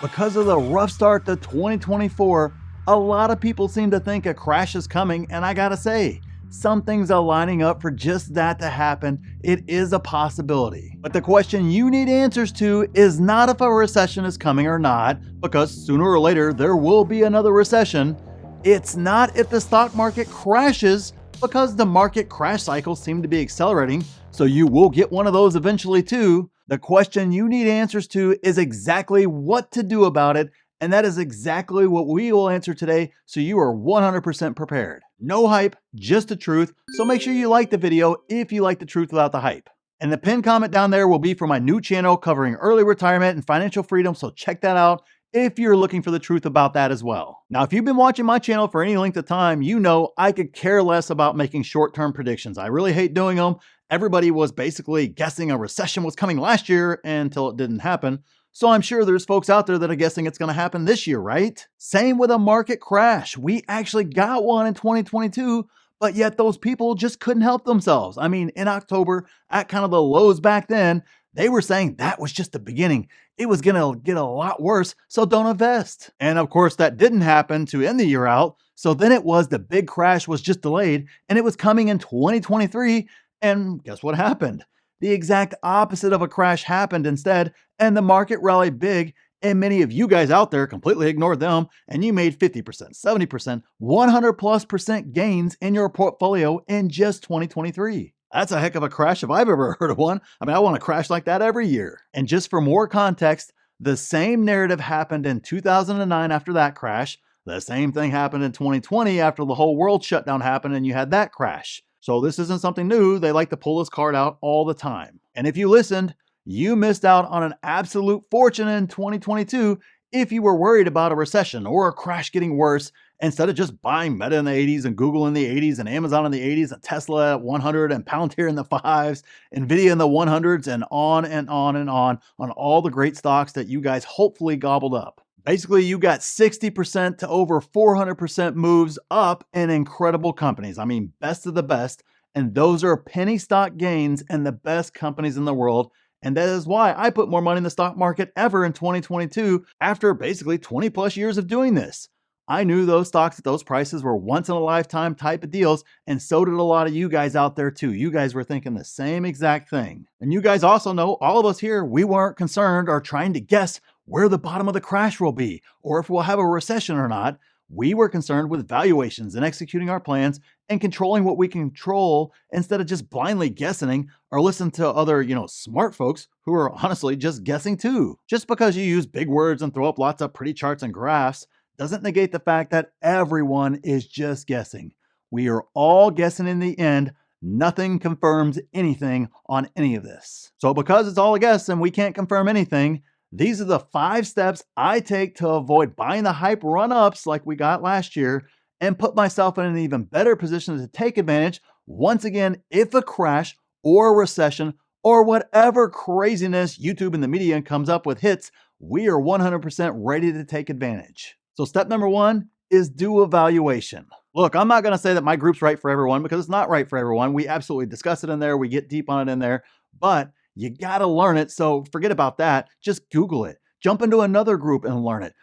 Because of the rough start to 2024, a lot of people seem to think a crash is coming, and I gotta say, some things are lining up for just that to happen. It is a possibility. But the question you need answers to is not if a recession is coming or not, because sooner or later there will be another recession. It's not if the stock market crashes, because the market crash cycles seem to be accelerating, so you will get one of those eventually too. The question you need answers to is exactly what to do about it, and that is exactly what we will answer today, so you are 100% prepared. No hype, just the truth, so make sure you like the video if you like the truth without the hype. And the pinned comment down there will be for my new channel covering early retirement and financial freedom, so check that out if you're looking for the truth about that as well. Now, if you've been watching my channel for any length of time, you know I could care less about making short-term predictions. I really hate doing them. Everybody was basically guessing a recession was coming last year until it didn't happen. So I'm sure there's folks out there that are guessing it's going to happen this year, right? Same with a market crash. We actually got one in 2022, but yet those people just couldn't help themselves. I mean, in October, at kind of the lows back then, they were saying that was just the beginning. It was going to get a lot worse, so don't invest. And of course, that didn't happen to end the year out. So then it was the big crash was just delayed, and it was coming in 2023. And guess what happened? The exact opposite of a crash happened instead, and the market rallied big, and many of you guys out there completely ignored them, and you made 50%, 70%, 100+% gains in your portfolio in just 2023. That's a heck of a crash if I've ever heard of one. I mean, I want to crash like that every year. And just for more context, the same narrative happened in 2009 after that crash. The same thing happened in 2020 after the whole world shutdown happened and you had that crash. So this isn't something new. They like to pull this card out all the time. And if you listened, you missed out on an absolute fortune in 2022 if you were worried about a recession or a crash getting worse, instead of just buying Meta in the 80s and Google in the 80s and Amazon in the 80s and Tesla at 100 and Palantir in the 5s, Nvidia in the 100s, and on and on and on all the great stocks that you guys hopefully gobbled up. Basically, you got 60% to over 400% moves up in incredible companies. I mean, best of the best. And those are penny stock gains in the best companies in the world. And that is why I put more money in the stock market ever in 2022 after basically 20 plus years of doing this. I knew those stocks at those prices were once in a lifetime type of deals, and so did a lot of you guys out there too. You guys were thinking the same exact thing. And you guys also know, all of us here, we weren't concerned or trying to guess where the bottom of the crash will be, or if we'll have a recession or not. We were concerned with valuations and executing our plans and controlling what we control instead of just blindly guessing or listening to other, smart folks who are honestly just guessing too. Just because you use big words and throw up lots of pretty charts and graphs doesn't negate the fact that everyone is just guessing. We are all guessing in the end. Nothing confirms anything on any of this. So because it's all a guess and we can't confirm anything, these are the 5 steps I take to avoid buying the hype run-ups like we got last year and put myself in an even better position to take advantage once again if a crash or a recession or whatever craziness YouTube and the media comes up with hits. We are 100% ready to take advantage. So step number 1 is do evaluation. Look, I'm not going to say that my group's right for everyone because it's not right for everyone. We absolutely discuss it in there. We get deep on it in there, but you got to learn it. So forget about that. Just Google it. Jump into another group and learn it.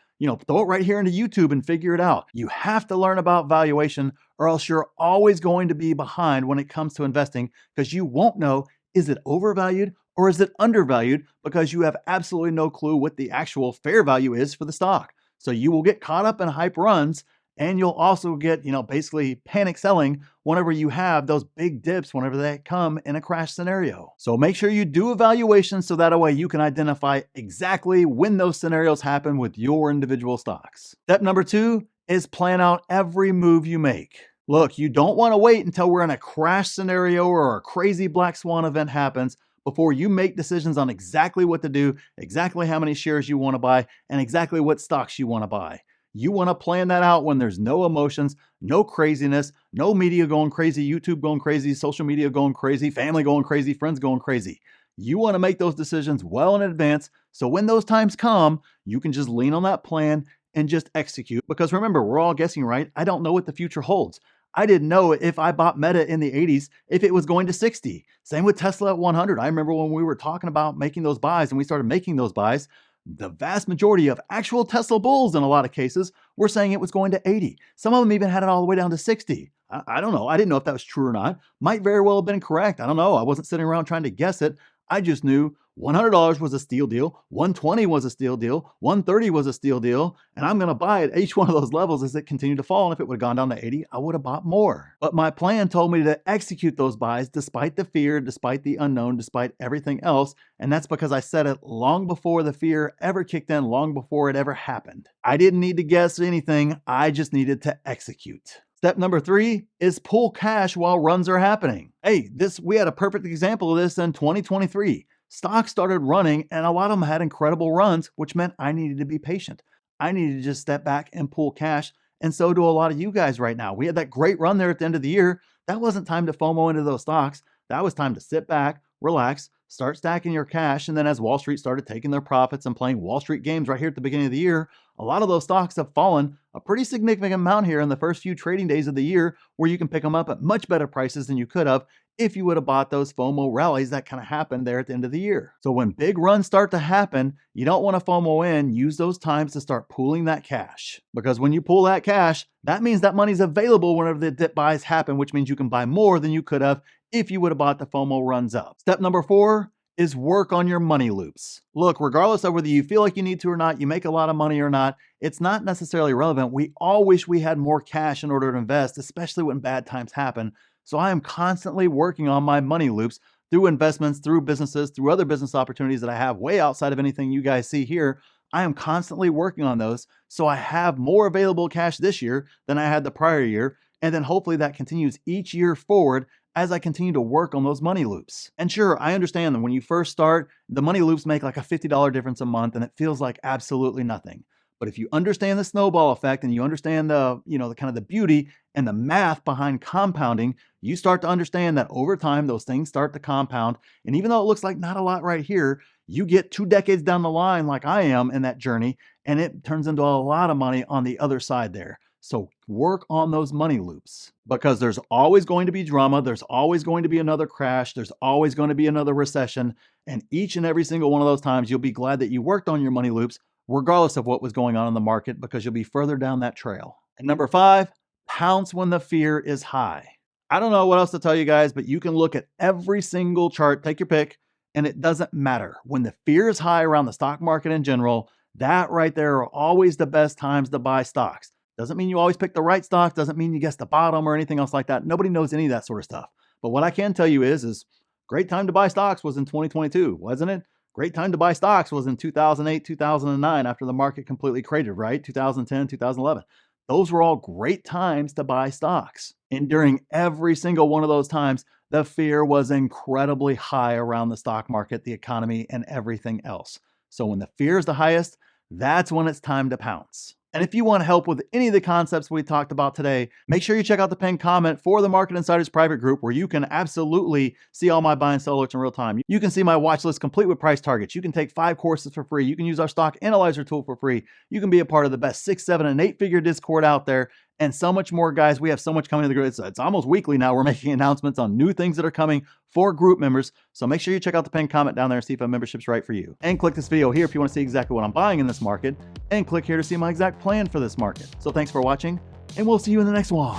Throw it right here into YouTube and figure it out. You have to learn about valuation or else you're always going to be behind when it comes to investing because you won't know, is it overvalued or is it undervalued, because you have absolutely no clue what the actual fair value is for the stock. So you will get caught up in hype runs, and you'll also get, basically panic selling whenever you have those big dips, whenever they come in a crash scenario. So make sure you do evaluations so that way you can identify exactly when those scenarios happen with your individual stocks. Step number 2 is plan out every move you make. Look, you don't want to wait until we're in a crash scenario or a crazy black swan event happens before you make decisions on exactly what to do, exactly how many shares you want to buy, and exactly what stocks you want to buy. You want to plan that out when there's no emotions, no craziness, no media going crazy, YouTube going crazy, social media going crazy, family going crazy, friends going crazy. You want to make those decisions well in advance, so when those times come, you can just lean on that plan and just execute. Because remember, we're all guessing, right? I don't know what the future holds. I didn't know if I bought Meta in the 80s, if it was going to 60. Same with Tesla at 100. I remember when we were talking about making those buys and we started making those buys, The vast majority of actual Tesla bulls in a lot of cases were saying it was going to 80. Some of them even had it all the way down to 60. I don't know. I didn't know if that was true or not. Might very well have been correct. I don't know. I wasn't sitting around trying to guess it. I just knew $100 was a steal deal, $120 was a steal deal, $130 was a steal deal, and I'm going to buy at each one of those levels as it continued to fall. And if it would have gone down to 80, I would have bought more. But my plan told me to execute those buys despite the fear, despite the unknown, despite everything else. And that's because I said it long before the fear ever kicked in, long before it ever happened. I didn't need to guess anything. I just needed to execute. Step number 3 is pull cash while runs are happening. Hey, we had a perfect example of this in 2023. Stocks started running and a lot of them had incredible runs, which meant I needed to be patient. I needed to just step back and pull cash. And so do a lot of you guys right now. We had that great run there at the end of the year. That wasn't time to FOMO into those stocks. That was time to sit back, relax, start stacking your cash. And then as Wall Street started taking their profits and playing Wall Street games right here at the beginning of the year, a lot of those stocks have fallen a pretty significant amount here in the first few trading days of the year, where you can pick them up at much better prices than you could have if you would have bought those FOMO rallies that kind of happened there at the end of the year. So when big runs start to happen, you don't want to FOMO in. Use those times to start pooling that cash. Because when you pull that cash, that means that money's available whenever the dip buys happen, which means you can buy more than you could have if you would have bought the FOMO runs up. Step number 4 is work on your money loops. Look, regardless of whether you feel like you need to or not, you make a lot of money or not, it's not necessarily relevant. We all wish we had more cash in order to invest, especially when bad times happen. So I am constantly working on my money loops through investments, through businesses, through other business opportunities that I have way outside of anything you guys see here. I am constantly working on those. So I have more available cash this year than I had the prior year. And then hopefully that continues each year forward as I continue to work on those money loops. And sure, I understand that when you first start, the money loops make like a $50 difference a month and it feels like absolutely nothing. But if you understand the snowball effect and you understand the kind of the beauty and the math behind compounding, you start to understand that over time, those things start to compound. And even though it looks like not a lot right here, you get 2 decades down the line like I am in that journey, and it turns into a lot of money on the other side there. So work on those money loops, because there's always going to be drama. There's always going to be another crash. There's always going to be another recession. And each and every single one of those times, you'll be glad that you worked on your money loops, regardless of what was going on in the market, because you'll be further down that trail. And number 5, pounce when the fear is high. I don't know what else to tell you guys, but you can look at every single chart, take your pick, and it doesn't matter. When the fear is high around the stock market in general, that right there are always the best times to buy stocks. Doesn't mean you always pick the right stock. Doesn't mean you guess the bottom or anything else like that. Nobody knows any of that sort of stuff. But what I can tell you is great time to buy stocks was in 2022, wasn't it? Great time to buy stocks was in 2008, 2009, after the market completely cratered, right? 2010, 2011. Those were all great times to buy stocks. And during every single one of those times, the fear was incredibly high around the stock market, the economy, and everything else. So when the fear is the highest, that's when it's time to pounce. And if you want help with any of the concepts we talked about today, make sure you check out the pinned comment for the Market Insiders private group, where you can absolutely see all my buy and sell alerts in real time. You can see my watch list complete with price targets. You can take 5 courses for free. You can use our stock analyzer tool for free. You can be a part of the best 6, 7, and 8-figure Discord out there, and so much more, guys. We have so much coming to the group. It's almost weekly now. We're making announcements on new things that are coming for group members. So make sure you check out the pinned comment down there and see if a membership's right for you. And click this video here if you want to see exactly what I'm buying in this market. And click here to see my exact plan for this market. So thanks for watching, and we'll see you in the next one.